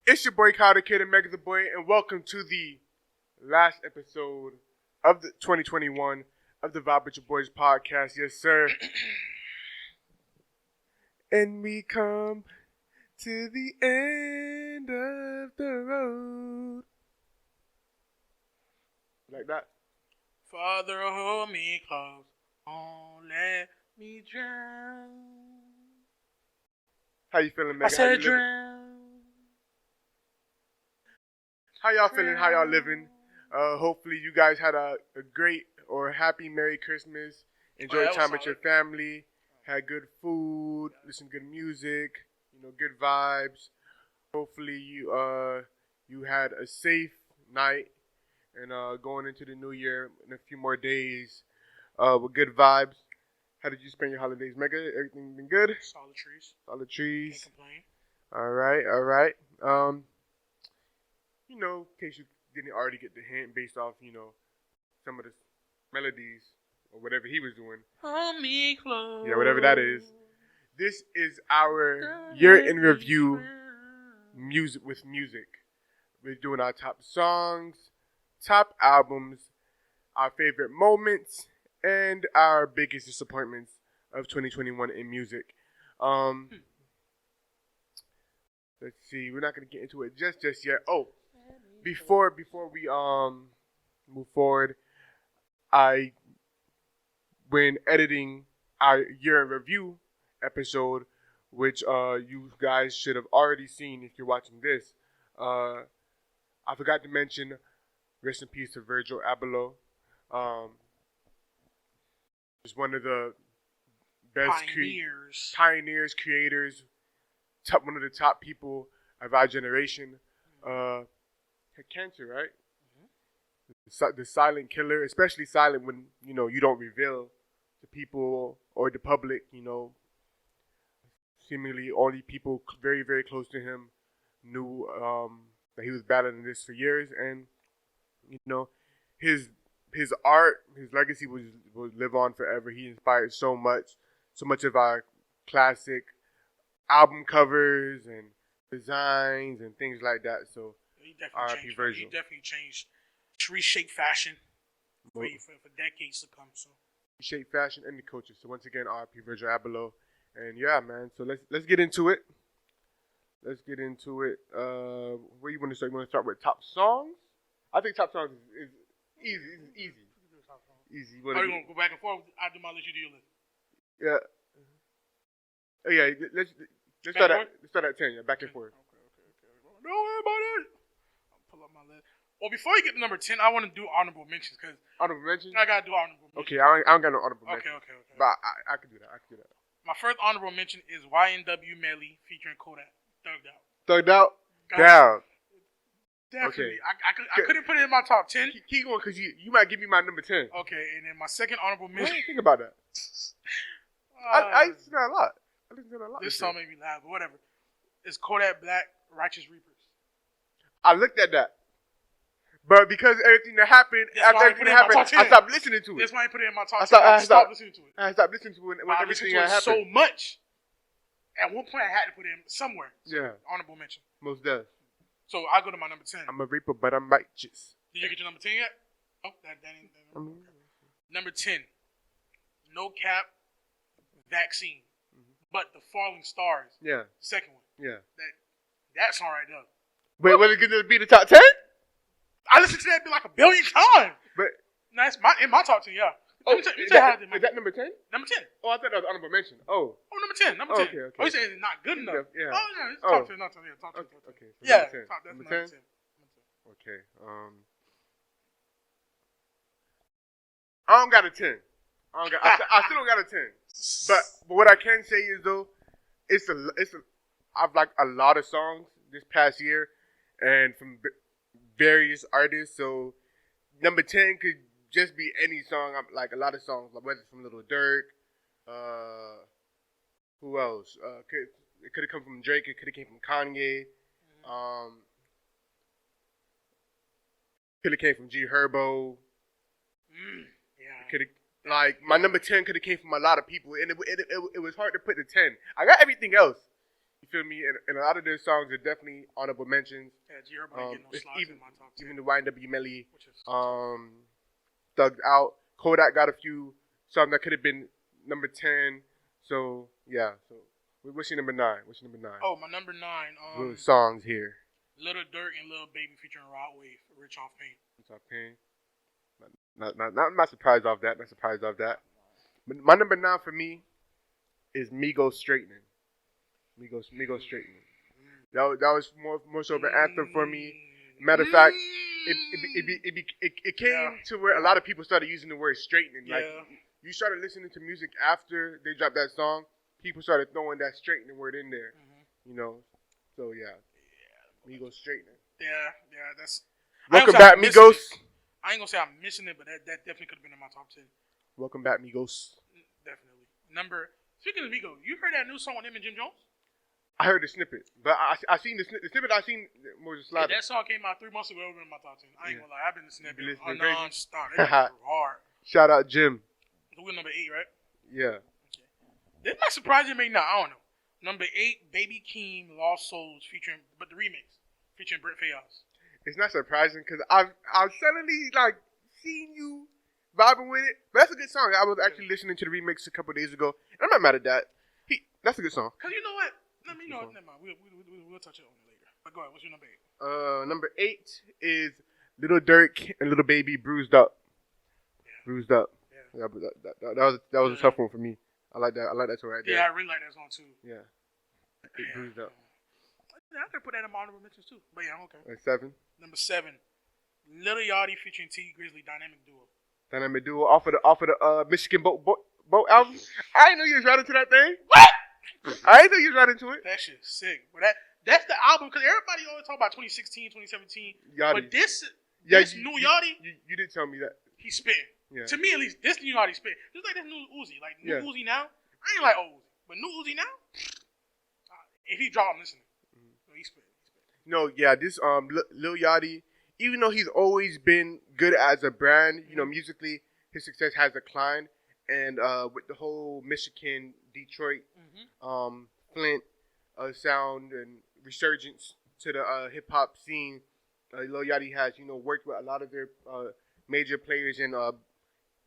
It's your boy Kyle the Kid and Mega the Boy, and welcome to the last episode of the 2021 of the Vibe with Your Boys podcast. Yes, sir. And we come to the end of the road. Like that? Father, hold me close. Don't let me drown. How you feeling, Mega? I said drown. How y'all feeling? How y'all living? Hopefully you guys had a great or happy Merry Christmas. Enjoyed time with your family. Had good food. Listened to good music. Good vibes. Hopefully you had a safe night and going into the new year in a few more days with good vibes. How did you spend your holidays, Mega? Everything been good? Solid trees. Solid trees. Can't complain. All right. In case you didn't already get the hint based off, some of the melodies or whatever he was doing. Hold me close. Yeah, whatever that is. This is our year in review music. We're doing our top songs, top albums, our favorite moments, and our biggest disappointments of 2021 in music. Let's see. We're not gonna get into it just yet. Oh, before we move forward, when editing our year in review episode, which you guys should have already seen if you're watching this, I forgot to mention rest in peace to Virgil Abloh. He's one of the best pioneers, creators, one of the top people of our generation. Had cancer, right? Mm-hmm. The silent killer, especially silent when you don't reveal to people or the public. Seemingly only people very, very close to him knew that he was battling this for years, and his art, his legacy will live on forever. He inspired so much of our classic album covers and designs and things like that. So he definitely changed, reshaped fashion for decades to come. So reshaped fashion and the culture. So once again, R.I.P. Virgil Abloh. And yeah, man. So let's get into it. Where you want to start? You want to start with top songs? I think top songs is easy. Easy. Are you gonna go back and forth? I do my list. You do your list. Yeah. Oh yeah. Let's start at 10. Yeah, back and forth. Okay. Don't worry about it. I'll pull up my list. Well, before you get to number 10, I want to do honorable mentions because honorable mentions. I gotta do honorable mentions. Okay, I don't got no honorable mentions. Okay. But I can do that. My first honorable mention is YNW Melly featuring Kodak. Thugged out. Down. Definitely. Okay. I couldn't put it in my top 10. Keep going because you might give me my number 10. Okay, and then my second honorable mention. Think about that. I listen to that a lot. This song made me laugh, but whatever. It's Kodak Black, Righteous Reapers. I looked at that. But because everything that happened, after everything that happened, I stopped listening to it. That's why I put it in my top 10. I stopped listening to it. I stopped listening to it when everything that happened. So much. At one point, I had to put it in somewhere. Yeah. Honorable mention. Most does. So I go to my number 10. I'm a reaper, but I'm righteous. Did you get your number 10 yet? Oh, that ain't. Number 10. No Cap, Vaccine. Mm-hmm. But the Falling Stars. Yeah. Second one. Yeah. That song right there. Wait, was it going to be the top 10? I listened to that like a billion times. But that's in my top 10, yeah. Is that number 10? Number 10. Oh, I thought that was honorable mention. Oh, number 10. Number 10. Okay. Oh, you saying it's not good enough? Yeah. Oh, no, it's top 10. Not top 10. Yeah, top 10. Okay. So yeah, number 10. Okay. I don't got a 10. I still don't got a 10. But what I can say is though, I've liked a lot of songs this past year, and from various artists. So number 10 could just be any song. I'm like a lot of songs, like whether it's from Lil Durk, who else? It could have come from Drake. It could have came from Kanye. Could have came from G Herbo. Yeah. Could have my number 10 could have came from a lot of people, and it was hard to put the 10. I got everything else. You feel me? And a lot of their songs are definitely honorable mentions. Yeah, G Herbo ain't getting no slots in my top 10. Even the YNW Melly, Thugged Out. Kodak got a few songs that could have been number 10. So, yeah. So, what's your number 9? Oh, my number 9. Little songs here. Little Durk and Lil Baby featuring Rod Wave, Rich Off Pain. Rich Off Pain. Not surprised off that. But my number 9 for me is Migos Straightening. Migos Straightening. That was more so of an anthem for me. Matter of fact, it came to where a lot of people started using the word straightening. Like you started listening to music after they dropped that song, people started throwing that straightening word in there. You know, so yeah. Migos Straightening. Yeah, that's. Welcome back, Migos. I ain't gonna say I'm missing it, but that definitely could have been in my top 10. Welcome back, Migos. Definitely. Speaking of Migos, you heard that new song with him and Jim Jones? I heard the snippet, but I seen the snippet. I seen was yeah, that song came out 3 months ago. It was in my top 10. I ain't gonna lie, I've been listening to it non-stop. Hard. Shout out Jim. So we're number 8, right? Yeah. Okay. This might surprise you, maybe not. I don't know. Number 8, Baby Keem, Lost Souls but the remix featuring Brent Faiyaz. It's not surprising because I've suddenly like seen you vibing with it. But that's a good song. I was actually listening to the remix a couple days ago. And I'm not mad at that. That's a good song. Cause you know what? Never mind. We'll touch it on it later. But go ahead. What's your number 8? Number 8 is Little Durk and Little Baby, Bruised Up. Yeah. Bruised Up. Yeah. That was a tough one for me. I like that song right there. Yeah, I really like that song too. Yeah. Bruised Up. I could put that in my honorable mentions too. But yeah, okay. 7. Number 7, Lil Yachty featuring T Grizzly, Dynamic Duo Off of the Michigan Boat album. I didn't know you was right into that thing. What? I didn't know you was right into it. That shit's sick. But that's the album because everybody always talk about 2016, 2017. Yachty. But this new Yachty, you did tell me that. He's spitting. Yeah. To me at least, this new Yachty spitting. Just like this new Uzi. Like new Uzi now, I ain't like old Uzi. But new Uzi now, if he drop, I'm listening. He's spitting. No, yeah, this Lil Yachty, even though he's always been good as a brand, you know, musically, his success has declined. And with the whole Michigan, Detroit, Flint sound and resurgence to the hip hop scene, Lil Yachty has, you know, worked with a lot of their major players and,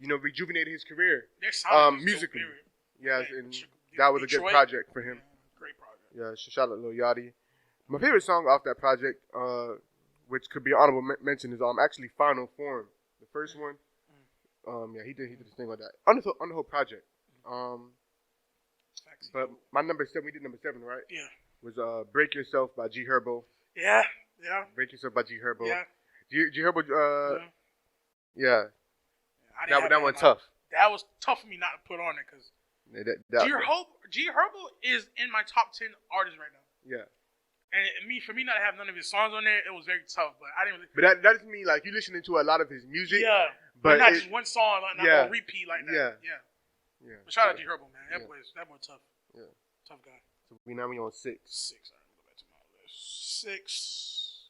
you know, rejuvenated his career musically. Yes, and that was Detroit, a good project for him. Yeah, great project. Yeah, so shout out Lil Yachty. My favorite song off that project, which could be an honorable mention, is actually Final Form. The first one. Yeah, he did this thing like that. On the whole project. But my number 7, we did number 7, right? Yeah. Was Break Yourself by G Herbo. Yeah. Break Yourself by G Herbo. Yeah. G Herbo, yeah. That one tough. That was tough for me not to put on it because G Herbo is in my top 10 artists right now. Yeah. And for me not to have none of his songs on there, it was very tough. But I didn't really. But that doesn't mean like you listening to a lot of his music. Yeah. But not just one song, like not on repeat like that. Yeah. But shout out to G Herbo, man. That boy tough. Yeah. Tough guy. So we on 6. 6. All right, go back to my list. 6.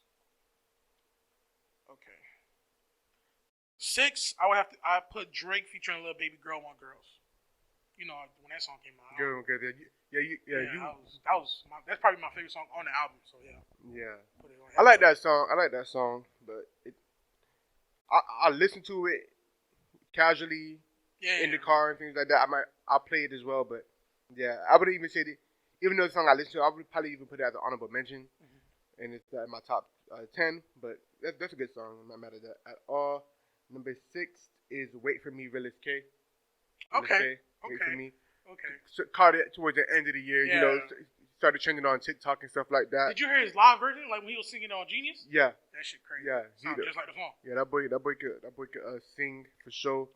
Okay. 6. I put Drake featuring Lil Baby Girl on Girls. You know when that song came out. Girl, that's probably my favorite song on the album. So yeah. Yeah. I like that song, but I listen to it casually in the car and things like that. I'll play it as well, but yeah, I would even say that even though the song I listen to, I would probably even put it as an honorable mention, and it's in my top 10. But that's a good song. I'm not mad at that at all. Number 6 is "Wait for Me," Realist K. Okay. Wait for Me. Okay. So caught it towards the end of the year. You know, started trending on TikTok and stuff like that. Did you hear his live version, like when he was singing on Genius? Yeah. That shit crazy. Yeah. Sounds just like the song. Yeah, that boy could sing for sure.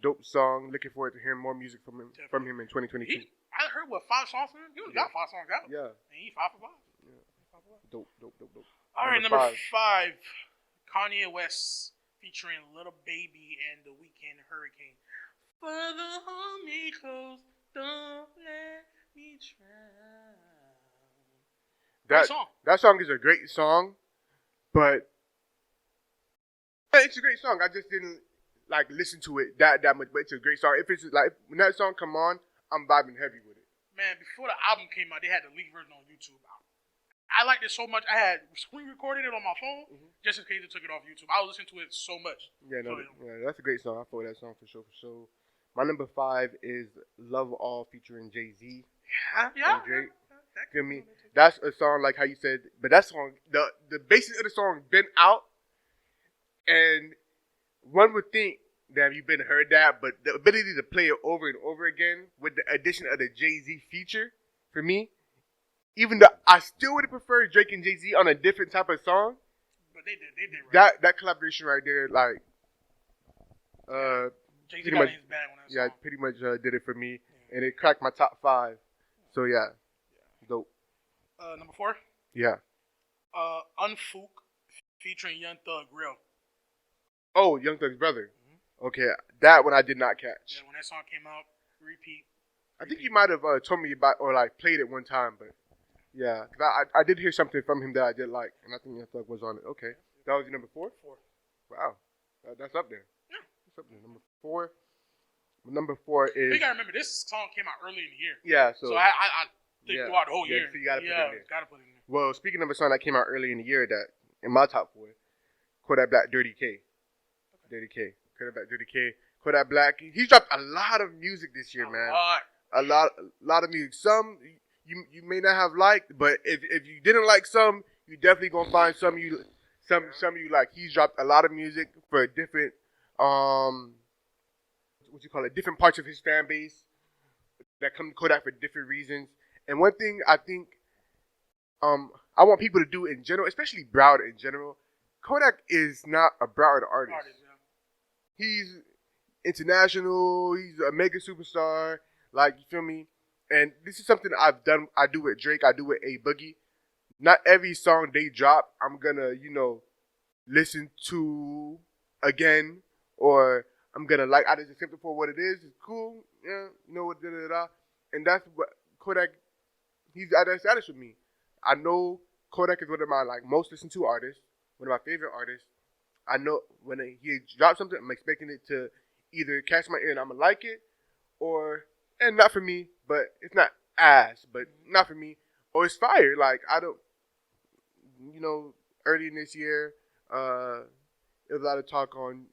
Dope song. Looking forward to hearing more music from him in 2022. I heard 5 songs from him. He only got 5 songs out. Yeah. And he 5 for 5. Yeah. Dope. All right, number 5. Kanye West featuring Little Baby and The Weeknd, Hurricane. Father, hold me close, don't let me drown. That song is a great song, but it's a great song. I just didn't like listen to it that much, but it's a great song. If it's like when that song come on, I'm vibing heavy with it. Man, before the album came out, they had the leaked version on YouTube. I liked it so much. I had screen recorded it on my phone just in case they took it off YouTube. I was listening to it so much. Yeah, that's a great song. I feel that song for sure. My number 5 is Love All featuring Jay-Z. Yeah. And Drake. Feel me? That's a song like how you said, but that song, the basis of the song been out, and one would think that you've been heard that, but the ability to play it over and over again with the addition of the Jay-Z feature, for me, even though I still would have preferred Drake and Jay-Z on a different type of song, but they did right. That collaboration right there, like, Jay-Z got in his bag when I saw pretty much did it for me, and it cracked my top 5. So yeah, dope. Number 4. Yeah. Unfook featuring Young Thug Real. Oh, Young Thug's brother. Okay, that one I did not catch. Yeah, when that song came out, repeat. I think you might have told me about or like played it one time, but yeah, cause I did hear something from him that I did like, and I think Young Thug was on it. Okay, that was your number 4. 4. Wow, that's up there. Yeah, that's up there. Number 4. Number 4 is. You gotta remember this song came out early in the year. Yeah, so I think throughout the whole year. So you gotta put it in there. Gotta put it in there. Well, speaking of a song that came out early in the year, that in my top 4, Kodak Black, Dirty K. Dirty K. Kodak Black, Dirty K. Kodak Black. He's dropped a lot of music this year, man. A lot of music. Some you may not have liked, but if you didn't like some, you definitely gonna find some you like. He's dropped a lot of music for different different parts of his fan base that come to Kodak for different reasons. And one thing I think I want people to do in general, especially Broward in general, Kodak is not a Broward artist. He's international. He's a mega superstar. Like, you feel me? And this is something I've done. I do with Drake. I do with A Boogie. Not every song they drop, I'm gonna, listen to again, or I'm gonna like. I just accept it for what it is. It's cool. Yeah, what And that's what Kodak. He's at that status with me. I know Kodak is one of my most listened to artists. One of my favorite artists. I know when he drops something, I'm expecting it to either catch my ear and I'm gonna like it, and not for me, but it's not ass, but not for me, or it's fire. Like, I don't, early in this year, there was a lot of talk on,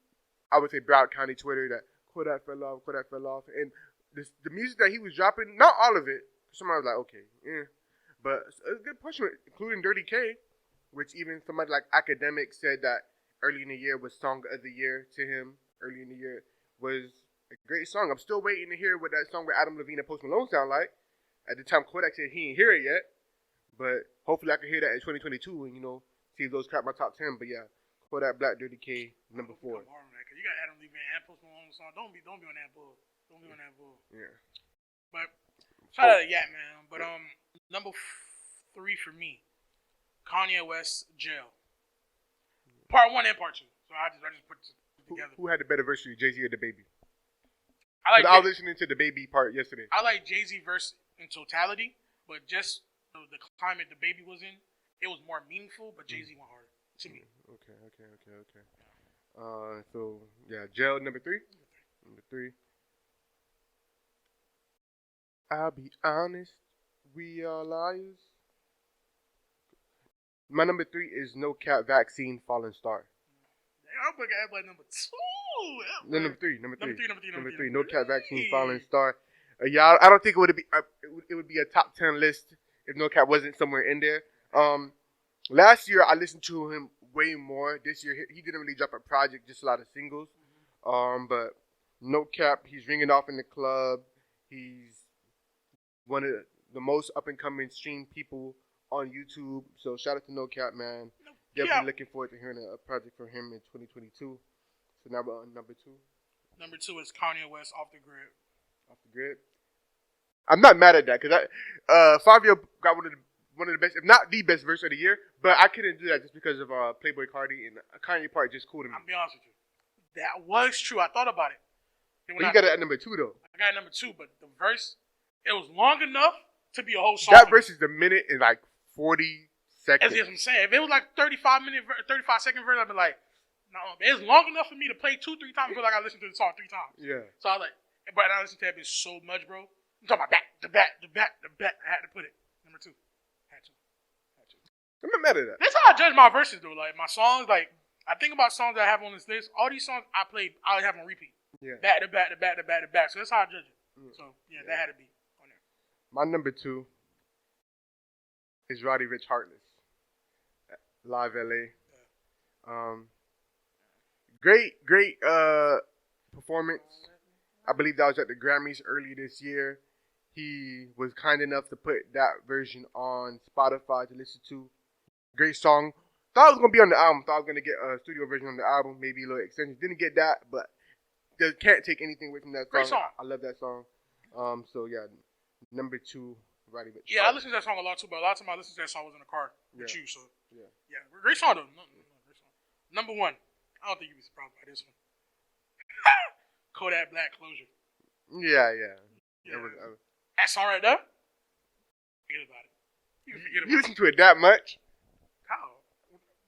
I would say, Broward County Twitter that Kodak fell off, and the music that he was dropping, not all of it. Somebody was like, okay, yeah, but a good portion, including Dirty K, which even somebody like Academic said that early in the year was Song of the Year to him. Early in the year was a great song. I'm still waiting to hear what that song with Adam Levine and Post Malone sound like. At the time, Kodak said he ain't hear it yet, but hopefully I can hear that in 2022 and see if those crack my top 10. But yeah, Kodak Black, Dirty K, number 4. Because you got Adam Levine and Post Malone song. Don't be on that bull. Don't be on that bull. Yeah. But shout out to Yat, man. But number 3 for me, Kanye West, Jail. Part 1 and Part 2. So I just put it together. Who had the better verse, Jay-Z or DaBaby? I was listening to the Baby part yesterday. I like Jay-Z verse in totality, but just the climate the Baby was in, it was more meaningful. But Jay-Z went harder to me. Okay. So yeah, Jail number 3. Number 3. I'll be honest, we are liars. My number 3 is No Cap Vaccine, Fallen Star. I'm looking at number 2. Number three. No Cap Vaccine, Hey. Fallen Star. Yeah, I don't think it would be a top 10 list if No Cap wasn't somewhere in there. Last year I listened to him way more. This year he didn't really drop a project, just a lot of singles. But No Cap, he's ringing off in the club. He's one of the most up and coming stream people on YouTube. So shout out to No Cap, man. Definitely looking forward to hearing a project from him in 2022. So now we're on number 2. Number 2 is Kanye West, Off the Grid. Off the Grid. I'm not mad at that because Fabio got one of the best, if not the best verse of the year. But I couldn't do that just because of Playboy Cardi, and Kanye part just cool to me. I'll be honest with you, that was true. I thought about it. But you got it at number 2 though. I got it at number 2, but the verse, it was long enough to be a whole song. That verse is the minute and 40 seconds. That's what I'm saying. If it was 35-second verse, I'd be like, no, it's long enough for me to play 2-3 times. I feel like I listened to the song 3 times. Yeah. So I was like, but I listened to that bitch so much, bro. I'm talking about back. I had to put it. Number 2. Had to. I'm not mad at that. That's how I judge my verses, though. Like, my songs, like, I think about songs that I have on this list. All these songs I have on repeat. Yeah. Back to back. So that's how I judge it. So, yeah, that had to be on there. My number 2 is Roddy Ricch Heartless. Live LA. Great performance. I believe that was at the Grammys early this year. He was kind enough to put that version on Spotify to listen to. Great song. Thought it was going to be on the album. Thought I was going to get a studio version on the album. Maybe a little extension. Didn't get that, but can't take anything away from that song. Great song. I love that song. So, yeah, number 2, Roddy Ricch. Yeah, I listen to that song a lot, too, but a lot of time I listen to that song was in the car with you, so. Yeah. Great song, though. Great song. Number 1. I don't think you'd be surprised by this one. Kodak Black, Closure. Yeah. That song right there? Forget about it. You can forget about You listen to it that much? How?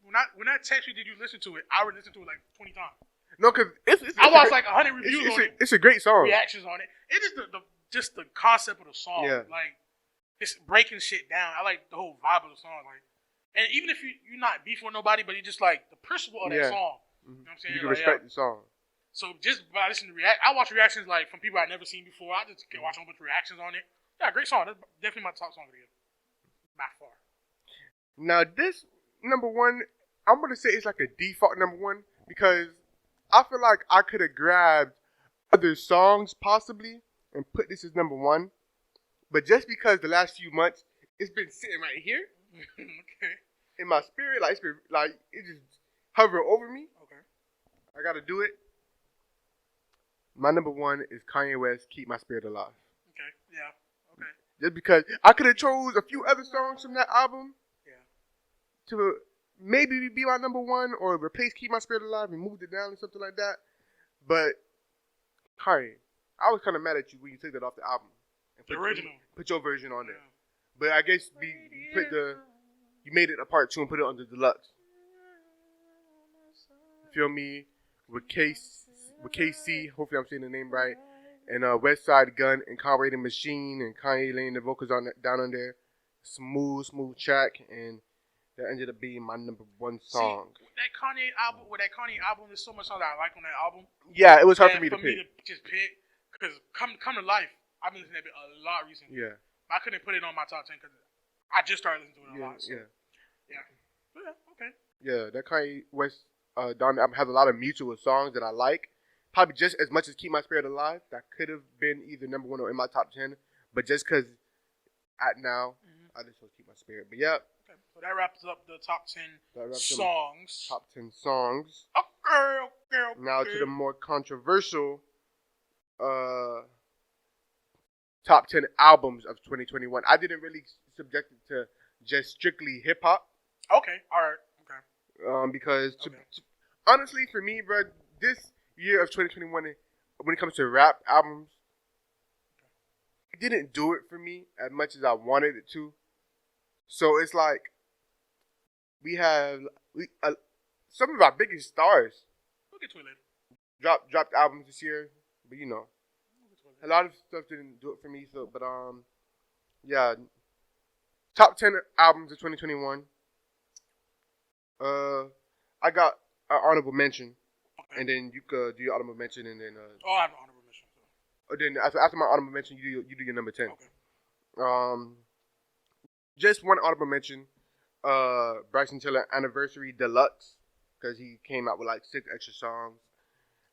When I text you, did you listen to it? I would listen to it like 20 times. No, because I watched like 100 reviews on it. It's a great song. Reactions on it. It is just the concept of the song. Yeah. Like, it's breaking shit down. I like the whole vibe of the song. Like, and even if you're not beefing with nobody, but you just like the principle of that song. You know what I'm saying? You can respect the song. So just by listening to I watch reactions like from people I've never seen before. I just can watch a whole bunch of reactions on it. Yeah, great song. That's definitely my top song of the year. By far. Now this number 1, I'm gonna say it's like a default number 1 because I feel like I could have grabbed other songs possibly and put this as number 1, but just because the last few months it's been sitting right here, okay, in my spirit, like it's been like it just hovering over me. Okay, I gotta do it. My number 1 is Kanye West, Keep My Spirit Alive. Okay, yeah, okay. Just because I could have chose a few other songs from that album. To maybe be my number 1 or replace Keep My Spirit Alive and moved it down or something like that. But, Kanye, I was kind of mad at you when you took that off the album. And the original. Put your version on there. But I guess you made it a part 2 and put it on the deluxe. Feel me? With KC, hopefully I'm saying the name right, and West Side Gun and Conway the Machine and Kanye laying the vocals down on there. Smooth track, and that ended up being my number 1 song. See, that Kanye album, there's so much songs that I like on that album. Yeah, it was hard for me to just pick, because Come to Life, I've been listening to it a lot recently. Yeah. I couldn't put it on my top 10 because I just started listening to it a lot. So. Yeah. Okay. Yeah, that Kanye West Don album has a lot of mutual songs that I like. Probably just as much as Keep My Spirit Alive. That could have been either number 1 or in my top 10. But just because at now, I just want to keep my spirit. But yeah. Okay. So that wraps up the top 10 songs. Top 10 songs. Okay. Now to the more controversial top 10 albums of 2021. I didn't really subject it to just strictly hip hop. Okay. All right. Okay. Because honestly, for me, bro, this year of 2021, when it comes to rap albums, it didn't do it for me as much as I wanted it to. So it's like we have some of our biggest stars. We'll get to it later. Dropped albums this year, but you know, a lot of stuff didn't do it for me. So, but yeah, top 10 albums of 2021. I got an honorable mention, and then you could do your honorable mention, and then I have an honorable mention. Then after my honorable mention, you do your number 10. Okay. Just one honorable mention, Bryson Tiller Anniversary Deluxe, because he came out with like 6 extra songs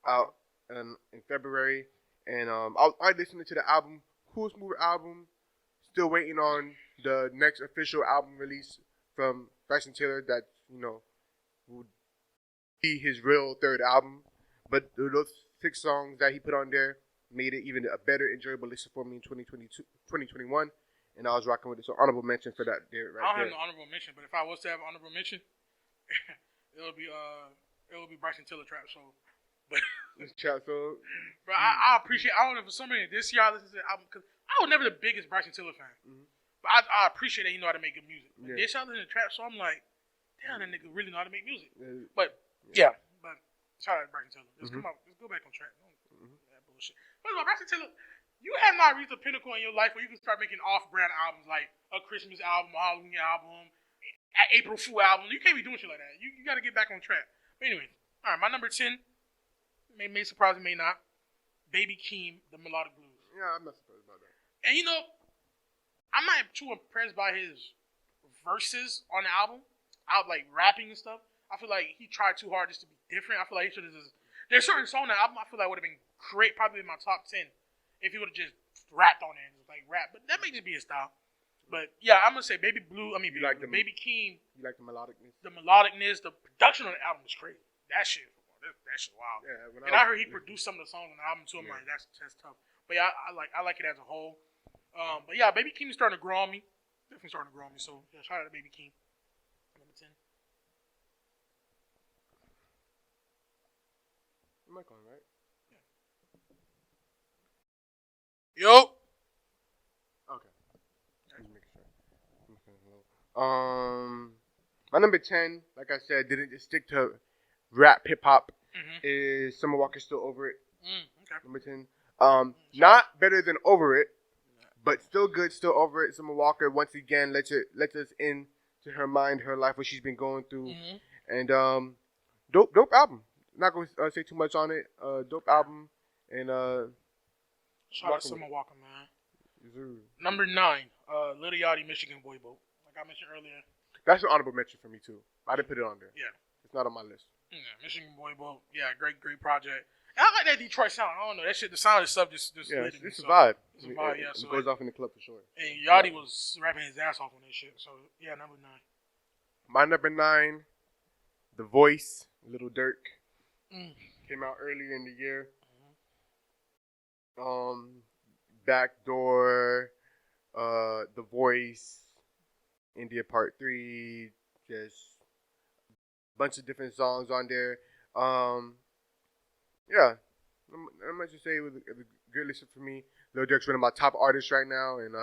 out in February, and I listened to the album, Cool Smooth album. Still waiting on the next official album release from Bryson Tiller that would be his real 3rd album. But those 6 songs that he put on there made it even a better, enjoyable listen for me in 2021, and I was rocking with it. So honorable mention for that there, right? I don't have no honorable mention, but if I was to have an honorable mention, it would be Bryson Tiller Trap Soul. But Trap Soul. Bro, I appreciate. I don't know for some reason this year I listened to the album because I was never the biggest Bryson Tiller fan, but I appreciate that he know how to make good music. But this year I listened to Trap Soul, I'm like, damn, that nigga really know how to make music. But shout out to Bryson Tiller. Let's go back on track. That bullshit. But Bryson Tiller, You have not reached a pinnacle in your life where you can start making off-brand albums like a Christmas album, a Halloween album, an April Fool album. You can't be doing shit like that. You got to get back on track. But anyway, all right, my number 10 may surprise me, may not. Baby Keem, the Melodic Blues. Yeah, I'm not surprised about that. And you know, I'm not too impressed by his verses on the album. Out like rapping and stuff. I feel like he tried too hard just to be different. I feel like he should have just. There's certain songs on the album I feel like would have been great, probably in my top 10, if he would have just rapped on it and just like rap. But that may just be his style. But yeah, I'm gonna say Baby Blue. I mean, Baby Keem. You like the melodicness? The melodicness, the production on the album is crazy. That shit wild. Yeah, I heard he produced some of the songs on the album too. I'm like, that's tough. But yeah, I like it as a whole. But yeah, Baby Keem is starting to grow on me. Definitely starting to grow on me. So yeah, shout out to Baby Keem. Number 10. Mic on, right? Yeah. Yo. Okay. Just making sure. My number 10, like I said, didn't just stick to rap hip hop. Is Summer Walker Still Over It? Okay. Number 10. Not better than Over It, but still good. Still Over It. Summer Walker once again lets us in to her mind, her life, what she's been going through, and dope album. Not gonna say too much on it. Dope album, and shout out to Summer Walker, man. Number 9, Lil Yachty, Michigan Boy Boat. Like I mentioned earlier. That's an honorable mention for me too. I didn't put it on there. Yeah, it's not on my list. Yeah, Michigan Boy Boat. Yeah, great project. And I like that Detroit sound. I don't know that shit. The sound itself just yeah, it's a vibe. It's a vibe. Yeah, so it goes off in the club for sure. And Yachty was rapping his ass off on that shit. So yeah, number 9. My number 9, The Voice, Little Dirk. Came out earlier in the year. Backdoor, The Voice, India Part 3, just a bunch of different songs on there. Yeah, I'm going to say it was a good listen for me. Lil Durk's one of my top artists right now, and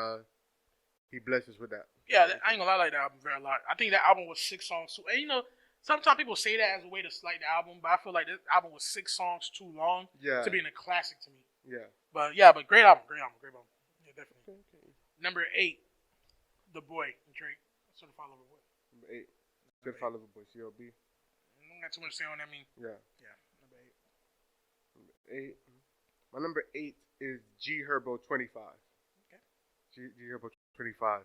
he blesses with that. Yeah, I ain't gonna lie, I like that album very a lot. I think that album was 6 songs too. And you know, sometimes people say that as a way to slight the album, but I feel like this album was 6 songs too long to be in a classic to me. Yeah. But great album. Yeah, definitely. Okay. Number 8, The Boy, Drake. Certified Lover Boy. Number 8, Certified Lover Boy, CLB. I don't got too much to say on that. I mean, yeah. Number 8. My number 8 is G Herbo 25. Okay. G Herbo 25.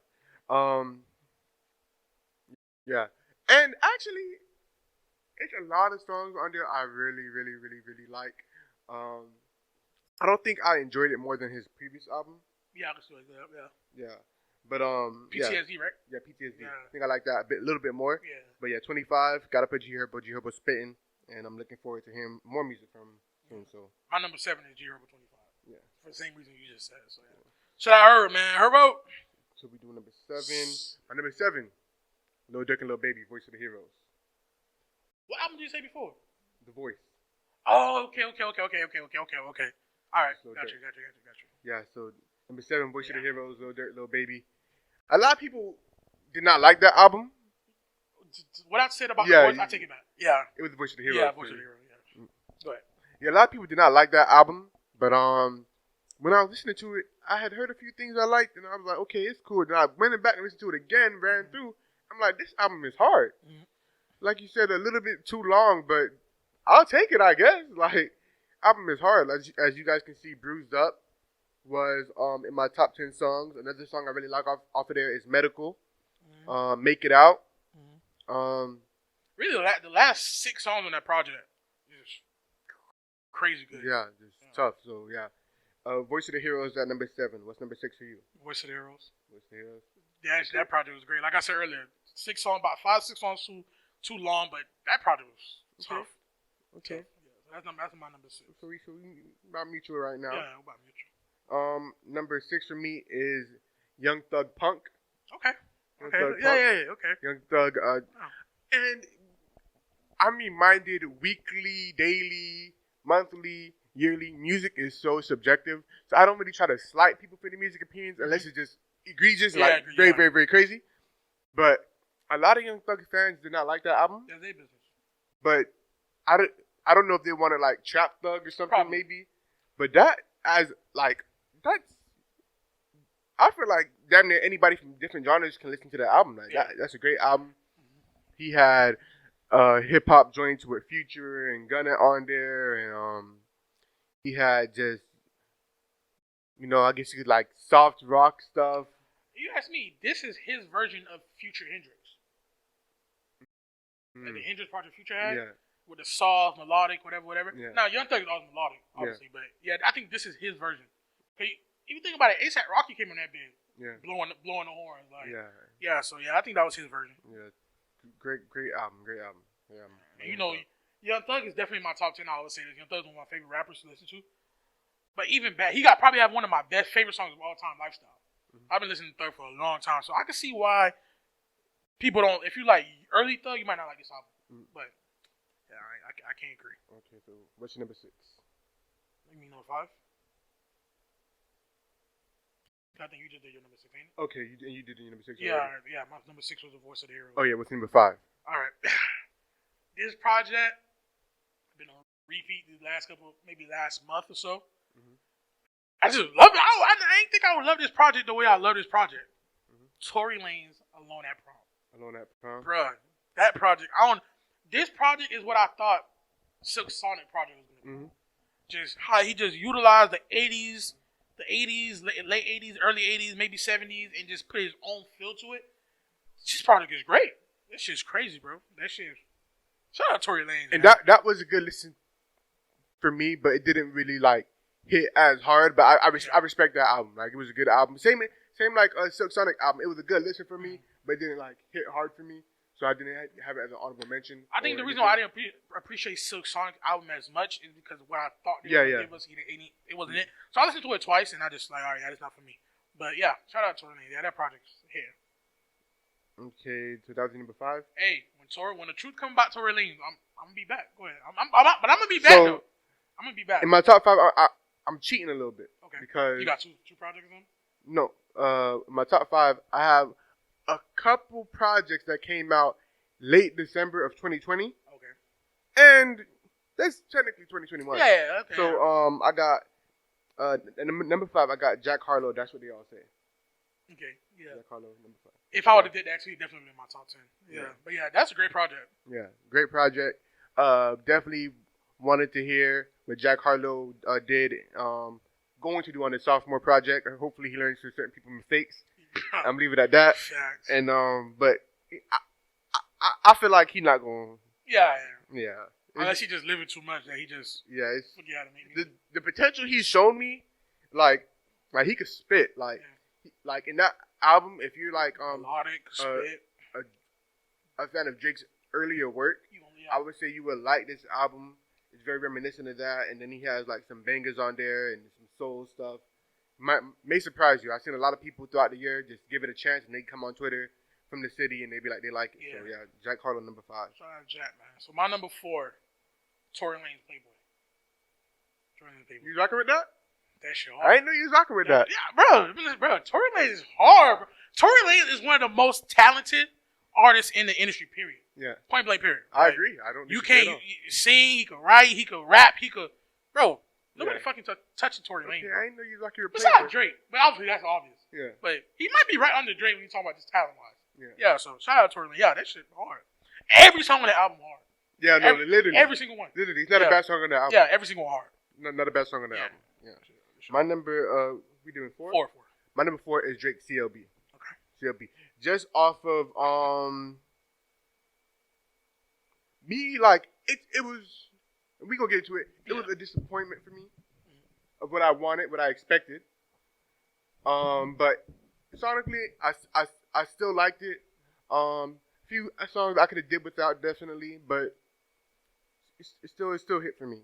Yeah. And actually, it's a lot of songs on there I really, really, really, really like. I don't think I enjoyed it more than his previous album. Yeah, I can still like that. Yeah. But PTSD, right? Yeah, PTSD. Yeah. I think I like that a little bit more. Yeah. But yeah, 25. Gotta put G Herbo spitting, and I'm looking forward to him more music from him. So my number 7 is G Herbo 25. Yeah. For the same reason you just said. So yeah. Shout out Herb, man. Herbo. So we do number 7. My number 7, Lil Durk and Lil Baby, Voice of the Heroes. What album did you say before? The Voice. Oh, okay. All right, got you. Yeah, so number 7, Voice of the Heroes, Lil Durk, Lil Baby. A lot of people did not like that album. What I said about the Voice, I take it back. Yeah. It was the Voice of the Heroes. Yeah, Voice of the Heroes, yeah. Go ahead. Yeah, a lot of people did not like that album, but when I was listening to it, I had heard a few things I liked, and I was like, okay, it's cool. Then I went back and listened to it again, ran through. I'm like, this album is hard. Like you said, a little bit too long, but I'll take it, I guess. Like, album is hard. As you guys can see, Bruised Up was in my top 10 songs. Another song I really like off of there is Medical. Make It Out. Really, the last 6 songs on that project is crazy good. Yeah, it's tough. So, yeah. Voice of the Heroes at number 7. What's number 6 for you? Voice of the Heroes. Voice of the Heroes. Yeah, that project was great. Like I said earlier, 6 songs, about 5-6 songs too long, but that project was tough. Okay. Yeah, that's my number 6. So we about mutual right now. Yeah, about mutual. Number 6 for me is Young Thug Punk. Okay. Young Thug. And I'm reminded weekly, daily, monthly, yearly, music is so subjective. So I don't really try to slight people for their music opinions unless it's just egregious, very, very, very crazy. But a lot of Young Thug fans did not like that album. Yeah, they business. But I don't know if they wanted like Trap Thug or something, maybe. But that that's. I feel like damn near anybody from different genres can listen to the album. Like that's a great album. He had hip hop joints with Future and Gunna on there, and he had just I guess you could like soft rock stuff. You ask me, this is his version of Future Hendrix. Like the Hendrix project Future had with the soft, melodic, whatever. Yeah. Now Young Thug is always melodic, obviously, but I think this is his version. If you think about it, A$AP Rocky came in that band, blowing the horns, like So I think that was his version. Yeah, great album. Yeah, and Young Thug is definitely my top 10. I always say this. Young Thug is one of my favorite rappers to listen to. But even bad, he probably have one of my best favorite songs of all time, Lifestyle. Mm-hmm. I've been listening to Thug for a long time, so I can see why people don't. If you like early Thug, you might not like this album. Mm-hmm. But I can't agree. Okay, so what's your number 6? You mean number 5? I think you just did your number 6, ain't it? Okay, you did your number 6. Yeah, already. My number 6 was The Voice of the Hero. Oh yeah, what's number 5? All right, this project I've been on repeat the last month or so. Mm-hmm. I just love it. I didn't think I would love this project the way I love this project. Mm-hmm. Tory Lanez Alone at Prom. Bruh, that project. This project is what I thought Silk Sonic project was gonna be. Just how he just utilized the 80s, late 80s, early 80s, maybe 70s, and just put his own feel to it. This project is great. That shit's crazy, bro. Shout out Tory Lanez. And that was a good listen for me, but it didn't really like hit as hard. But I respect that album. Like it was a good album. Same like Silk Sonic album. It was a good listen for me, but it didn't like hit hard for me. So I didn't have it as an honorable mention. I think the reason why I didn't appreciate Silk Sonic album as much is because what I thought they would give us, it wasn't it. So I listened to it twice, and I just like, all right, that's not for me. But yeah, shout out to Tory Lanez. Yeah, that project's here. Okay, so that was number 5. Hey, when the truth comes about Tory Lanez, I'm gonna be back. Go ahead. But I'm gonna be back though. I'm gonna be back. In my top 5, I'm cheating a little bit. Okay. Because you got two projects on? No. In my top 5, I have a couple projects that came out late December of 2020. Okay. And that's technically 2021. Yeah, okay. So I got number 5, I got Jack Harlow, That's What They All Say. Okay, yeah. Jack Harlow, number 5. If I would have did that, actually definitely in my top 10. Yeah. But yeah, that's a great project. Yeah, great project. Definitely wanted to hear what Jack Harlow did going to do on his sophomore project. Hopefully he learns from certain people's mistakes. I'm leaving it at that. Facts. And but I feel like he's not going. Yeah. Unless he just living too much, that he just forget how to make music. The potential he's shown me, like he could spit, like in that album. If you're like melodic, spit, a fan of Drake's earlier work, I would say you would like this album. It's very reminiscent of that, and then he has like some bangers on there and some soul stuff. May surprise you. I've seen a lot of people throughout the year just give it a chance, and they come on Twitter from the city and they be like they like it. Yeah. So yeah, Jack Harlow, number 5. Shout out Jack, man. So my number 4, Tory Lanez Playboy. You rocking with that? That shit hard. I didn't know you was rocking with that. Yeah, bro. Tory Lanez is hard, bro. Tory Lanez is one of the most talented artists in the industry, period. Yeah. Point blank, period. I agree. I don't. You can't sing. He could write. He could rap. Bro. Nobody fucking touching Tory Lanez. Yeah, I didn't know you was rocking your Besides Drake, but obviously that's obvious. Yeah. But he might be right under Drake when you talk about this talent wise. Yeah. So shout out to Tory Lanez. Yeah, that shit hard. Every song on that album hard. Yeah, no, literally. Every single one. Literally, it's not a bad song on the album. Yeah, every single hard. Not a bad song on the album. Yeah. My number, we doing 4? 4. My number 4 is Drake CLB. Okay. CLB. Just off of me, like it was. We gonna get into it. It was a disappointment for me of what I wanted, what I expected. But sonically, I still liked it. Few songs I could have did without, definitely, but it still hit for me.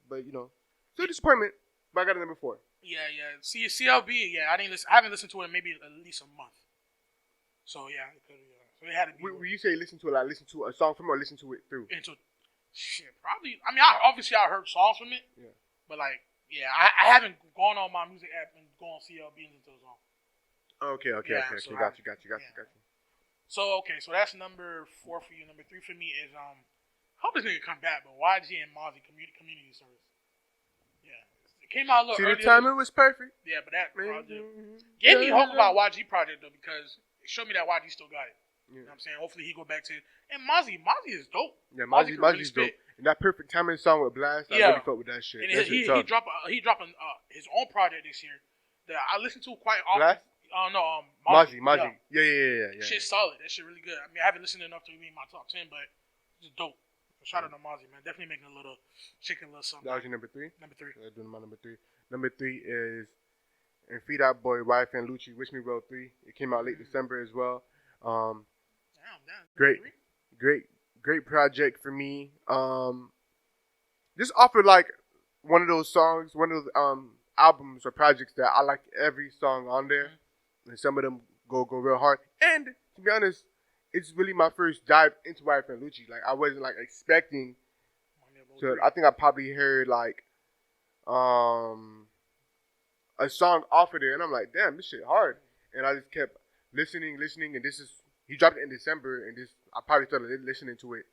But still disappointment. But I got a number 4. Yeah. See, CLB. Yeah, I haven't listened to it in maybe at least a month. So yeah, so it had to be. When you say listen to it, like listen to a song from it or listen to it through? Shit, probably. I mean, I heard songs from it. Yeah. But I haven't gone on my music app and gone CLB and listen to a song. Okay. So Got you. So so that's number 4 for you. Number 3 for me is I hope this nigga come back, but YG and Mozzie community service. Yeah, It came out a little earlier. See, the timing was perfect. Yeah, but that project gave me hope about YG project though, because it showed me that YG still got it. You know what I'm saying? Hopefully he go back to it. And Mozzie is dope. Yeah, Mozzie's really dope. And that Perfect Timing song with Blast, I really fuck with that shit. And he dropped his own project this year that I listen to quite often. Blast? No, Mozzie. Yeah. Shit's solid. That shit really good. I mean, I haven't listened enough to be in my top 10, but it's dope. Shout out to Mozzie, man. Definitely making a little something. That was your number 3? Number 3. Doing my number 3. Number 3 is and Feed Out Boy, Wife and Lucci, Wish Me Well 3. It came out late December as well. Great project for me. Just offered like one of those songs, one of those albums or projects that I like every song on there, and some of them go real hard. And to be honest, it's really my first dive into Wife and Lucci. Like I wasn't like expecting to. I think I probably heard like a song off of there, and I'm like, damn, this shit hard. And I just kept listening, and he dropped it in December, and I probably started listening to it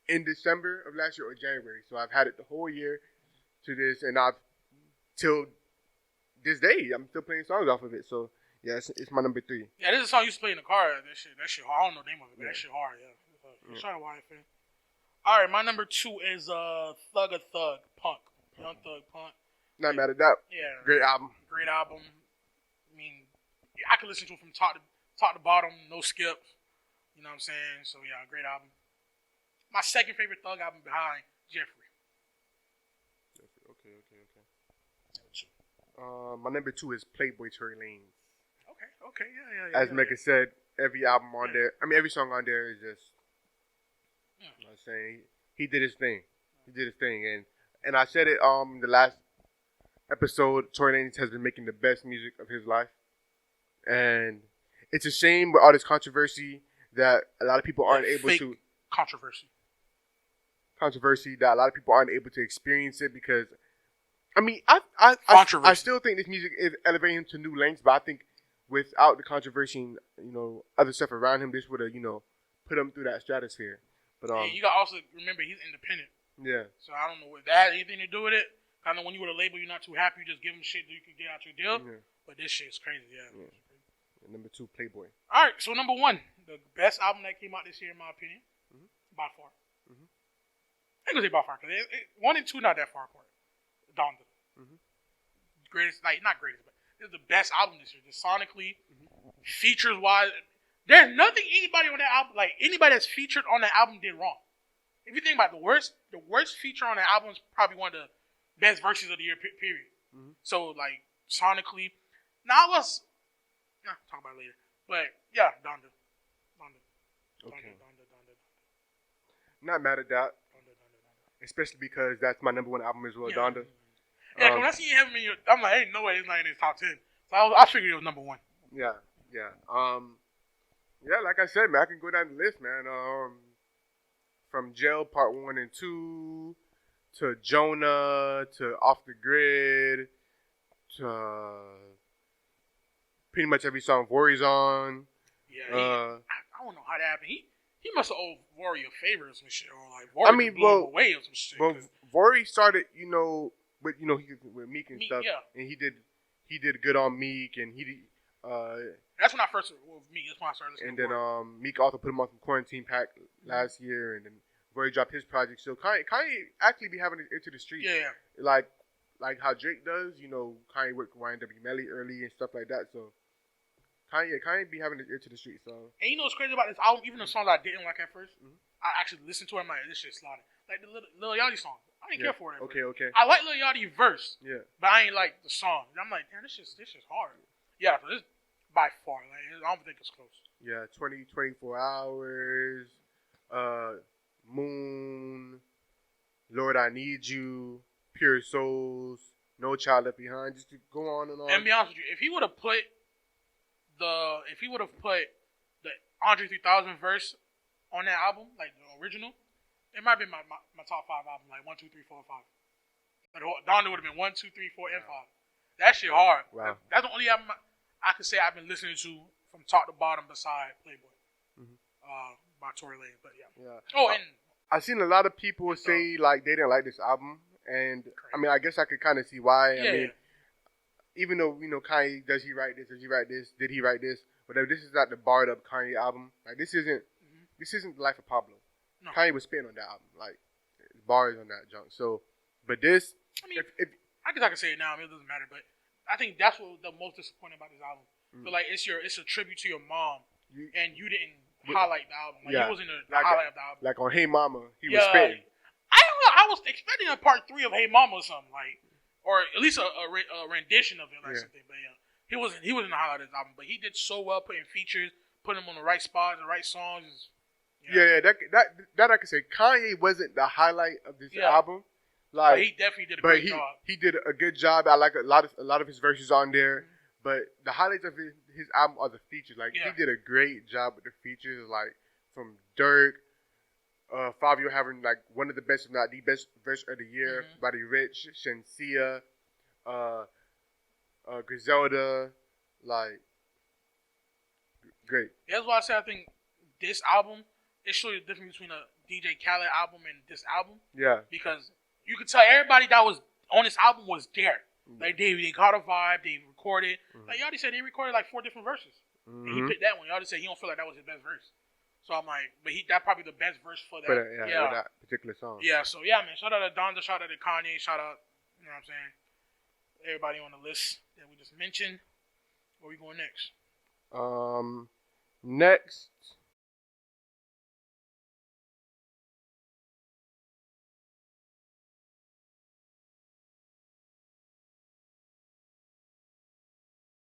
in December of last year or January. So I've had it the whole year to this, and till this day, I'm still playing songs off of it. So yeah, it's my number 3. Yeah, this is a song you used to play in the car. That shit hard. I don't know the name of it, but that shit hard. Yeah. Shout out YFN. All right, my number 2 is Thug a Thug, Punk, Young Thug Punk. Not mad at that. Yeah, great album. I mean, I could listen to it from top to bottom, no skips. You know what I'm saying? So yeah, great album. My second favorite Thug album behind Jeffrey. Okay. My number 2 is Playboy Tory Lanez. Okay, yeah. As Mecca said, every album on there, every song on there is just, you know what I'm saying, he did his thing. And I said it the last episode, Tory Lanez has been making the best music of his life. And it's a shame with all this controversy that a lot of people aren't able to... Controversy that a lot of people aren't able to experience it because... I mean, I still think this music is elevating him to new lengths, but I think without the controversy and, other stuff around him, this would have, put him through that stratosphere. But you got to also remember he's independent. Yeah. So I don't know if that had anything to do with it. I know when you with a label, you're not too happy. You just give them shit that you can get out your deal. Yeah. But this shit is crazy, yeah. Number 2, Playboy. All right, so number 1, the best album that came out this year, in my opinion, by far. I ain't gonna say by far, because 1 and 2 not that far apart. Donda. Greatest, not greatest, but it's the best album this year. Just sonically, features-wise, there's nothing anybody on that album, anybody that's featured on that album did wrong. If you think about the worst feature on the album is probably one of the best verses of the year, period. So, sonically, talk about it later. But, yeah, Donda. Okay. Donda. Not mad at that. Donda. Especially because that's my number 1 album as well, Donda. Yeah, when I see him, I'm like, ain't no way it's not in his top 10. So I figured it was number 1. Yeah. Like I said, man, I can go down the list, man. From Jail Part 1 and 2 to Jonah to Off the Grid to pretty much every song Vori's on. Yeah, I don't know how that happened. He must have owed Vori a favor or some shit, or Vori blew him away or some shit. Well, Vori started, with Meek and stuff, and he did good on Meek, and that's when I first with Meek. That's when I started listening. And then Meek also put him on some Quarantine Pack last year, and then Vori dropped his project. So Kanye actually be having it into the street, like how Drake does. Kanye worked with YNW Melly early and stuff like that. So Kanye be having it into the street. So and what's crazy about this album? Even the songs I didn't like at first, I actually listened to it. I'm like, this shit's slotted. Like the Lil Yachty song. I didn't care for it. Okay. I like Lil Yachty verse. Yeah. But I ain't like the song. I'm like, damn, this shit's hard. Yeah, but this by far. I don't think it's close. Yeah, 24 Hours, Moon, Lord I Need You, Pure Souls, No Child Left Behind. Just to go on and on. And be honest with you, if he would have put the Andre 3000 verse on that album, like the original, it might be my top 5 album, like 1, 2, 3, 4, 5. Like Donda would have been 1, 2, 3, 4, and 5. That shit hard. Wow. That's the only album I could say I've been listening to from top to bottom beside Playboy. By Tory Lanez, but yeah. Oh, and I've seen a lot of people say like they didn't like this album, And I mean, I guess I could kind of see why. Yeah. I mean, even though Kanye, does he write this? Does he write this? Did he write this? Whatever. This is not the barred up Kanye album. Like this isn't the Life of Pablo. No. Kanye was spitting on that album, like bars on that junk. So, but this, I mean, I guess I can say it now. I mean, it doesn't matter, but I think that's what the most disappointing about this album. So like it's a tribute to your mom, and you didn't highlight the album. Like it wasn't the highlight of the album. Like on Hey Mama, he was spitting. I don't know. I was expecting a part 3 of Hey Mama or something like, or at least a rendition of it, like something. But yeah, he wasn't the highlight of the album. But he did so well putting features, putting them on the right spots, the right songs. That I can say. Kanye wasn't the highlight of this album. Like but he definitely did a great job. He did a good job. I like a lot of his verses on there. But the highlights of his album are the features. Like he did a great job with the features. Like from Dirk, Fabio having like one of the best, if not the best verse of the year. Buddy Rich, Shensia, Griselda, like great. That's why I say I think this album it shows the difference between a DJ Khaled album and this album. Yeah, because you could tell everybody that was on this album was there. Like they caught a vibe, they recorded. Like Yachty said, he recorded like 4 different verses. And he picked that one. Yachty said he don't feel like that was his best verse. So I'm like, but that probably the best verse for that. That particular song. Yeah, so yeah, man. Shout out to Donda, shout out to Kanye, shout out, you know what I'm saying? Everybody on the list that we just mentioned. Where we going next? Next